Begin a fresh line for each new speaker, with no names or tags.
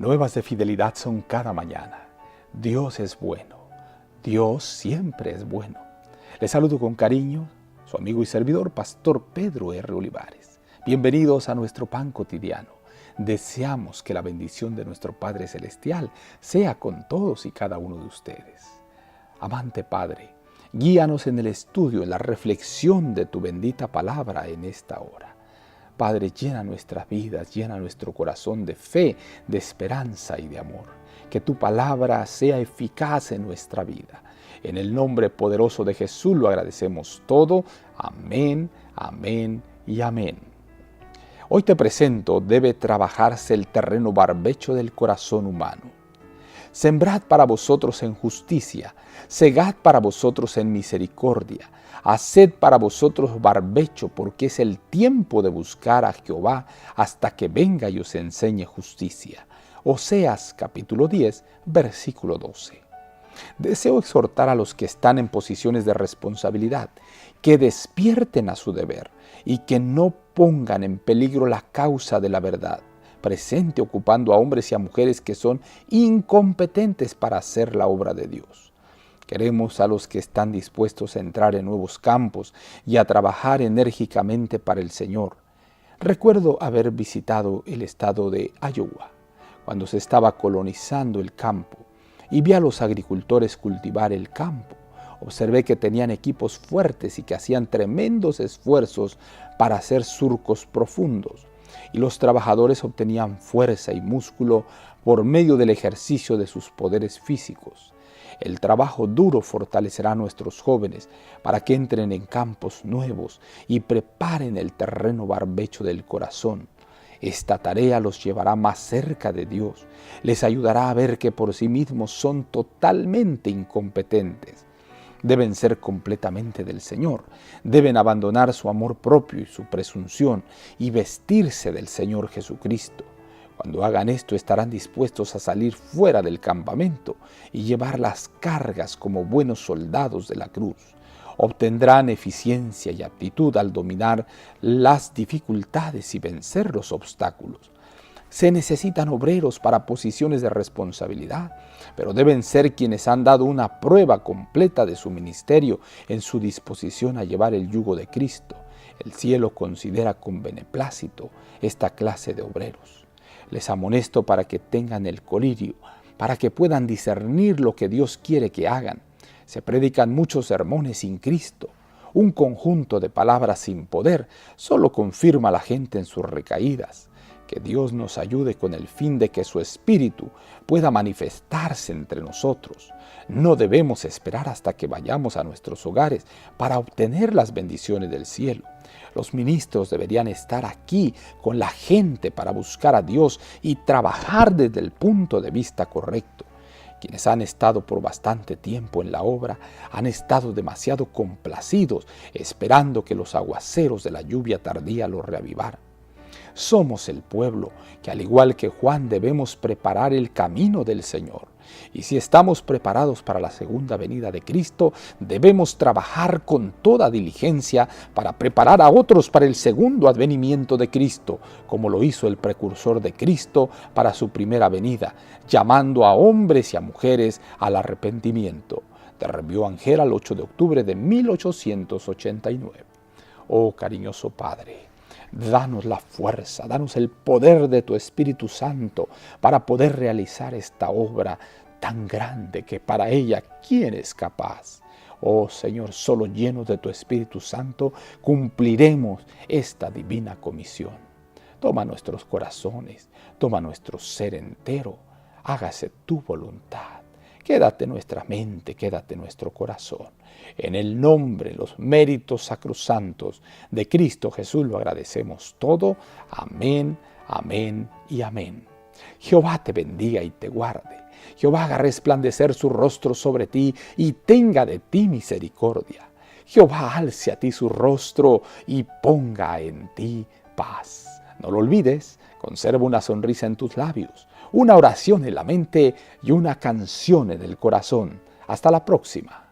Nuevas de fidelidad son cada mañana. Dios es bueno. Dios siempre es bueno. Les saludo con cariño, su amigo y servidor, Pastor Pedro R. Olivares. Bienvenidos a nuestro pan cotidiano. Deseamos que la bendición de nuestro Padre Celestial sea con todos y cada uno de ustedes. Amante Padre, guíanos en el estudio, en la reflexión de tu bendita palabra en esta hora. Padre, llena nuestras vidas, llena nuestro corazón de fe, de esperanza y de amor. Que tu palabra sea eficaz en nuestra vida. En el nombre poderoso de Jesús lo agradecemos todo. Amén, amén y amén. Hoy te presento, debe trabajarse el terreno barbecho del corazón humano. Sembrad para vosotros en justicia, segad para vosotros en misericordia, haced para vosotros barbecho, porque es el tiempo de buscar a Jehová hasta que venga y os enseñe justicia. Oseas capítulo 10, versículo 12. Deseo exhortar a los que están en posiciones de responsabilidad, que despierten a su deber y que no pongan en peligro la causa de la verdad presente, ocupando a hombres y a mujeres que son incompetentes para hacer la obra de Dios. Queremos a los que están dispuestos a entrar en nuevos campos y a trabajar enérgicamente para el Señor. Recuerdo haber visitado el estado de Iowa, cuando se estaba colonizando el campo, y vi a los agricultores cultivar el campo. Observé que tenían equipos fuertes y que hacían tremendos esfuerzos para hacer surcos profundos. Y los trabajadores obtenían fuerza y músculo por medio del ejercicio de sus poderes físicos. El trabajo duro fortalecerá a nuestros jóvenes para que entren en campos nuevos y preparen el terreno barbecho del corazón. Esta tarea los llevará más cerca de Dios, les ayudará a ver que por sí mismos son totalmente incompetentes. Deben ser completamente del Señor, deben abandonar su amor propio y su presunción y vestirse del Señor Jesucristo. Cuando hagan esto estarán dispuestos a salir fuera del campamento y llevar las cargas como buenos soldados de la cruz. Obtendrán eficiencia y aptitud al dominar las dificultades y vencer los obstáculos. Se necesitan obreros para posiciones de responsabilidad, pero deben ser quienes han dado una prueba completa de su ministerio en su disposición a llevar el yugo de Cristo. El cielo considera con beneplácito esta clase de obreros. Les amonesto para que tengan el colirio, para que puedan discernir lo que Dios quiere que hagan. Se predican muchos sermones sin Cristo. Un conjunto de palabras sin poder solo confirma a la gente en sus recaídas. Que Dios nos ayude con el fin de que su Espíritu pueda manifestarse entre nosotros. No debemos esperar hasta que vayamos a nuestros hogares para obtener las bendiciones del cielo. Los ministros deberían estar aquí con la gente para buscar a Dios y trabajar desde el punto de vista correcto. Quienes han estado por bastante tiempo en la obra han estado demasiado complacidos, esperando que los aguaceros de la lluvia tardía los reavivaran. Somos el pueblo que, al igual que Juan, debemos preparar el camino del Señor. Y si estamos preparados para la segunda venida de Cristo, debemos trabajar con toda diligencia para preparar a otros para el segundo advenimiento de Cristo, como lo hizo el precursor de Cristo para su primera venida, llamando a hombres y a mujeres al arrepentimiento. De Review Angel, el 8 de octubre de 1889. Oh cariñoso Padre, danos la fuerza, danos el poder de tu Espíritu Santo para poder realizar esta obra tan grande que para ella, ¿quién es capaz? Oh Señor, solo llenos de tu Espíritu Santo cumpliremos esta divina comisión. Toma nuestros corazones, toma nuestro ser entero, hágase tu voluntad. Quédate nuestra mente, quédate nuestro corazón. En el nombre, los méritos sacrosantos de Cristo Jesús lo agradecemos todo. Amén, amén y amén. Jehová te bendiga y te guarde. Jehová haga resplandecer su rostro sobre ti y tenga de ti misericordia. Jehová alce a ti su rostro y ponga en ti paz. No lo olvides, conserva una sonrisa en tus labios, una oración en la mente y una canción en el corazón. Hasta la próxima.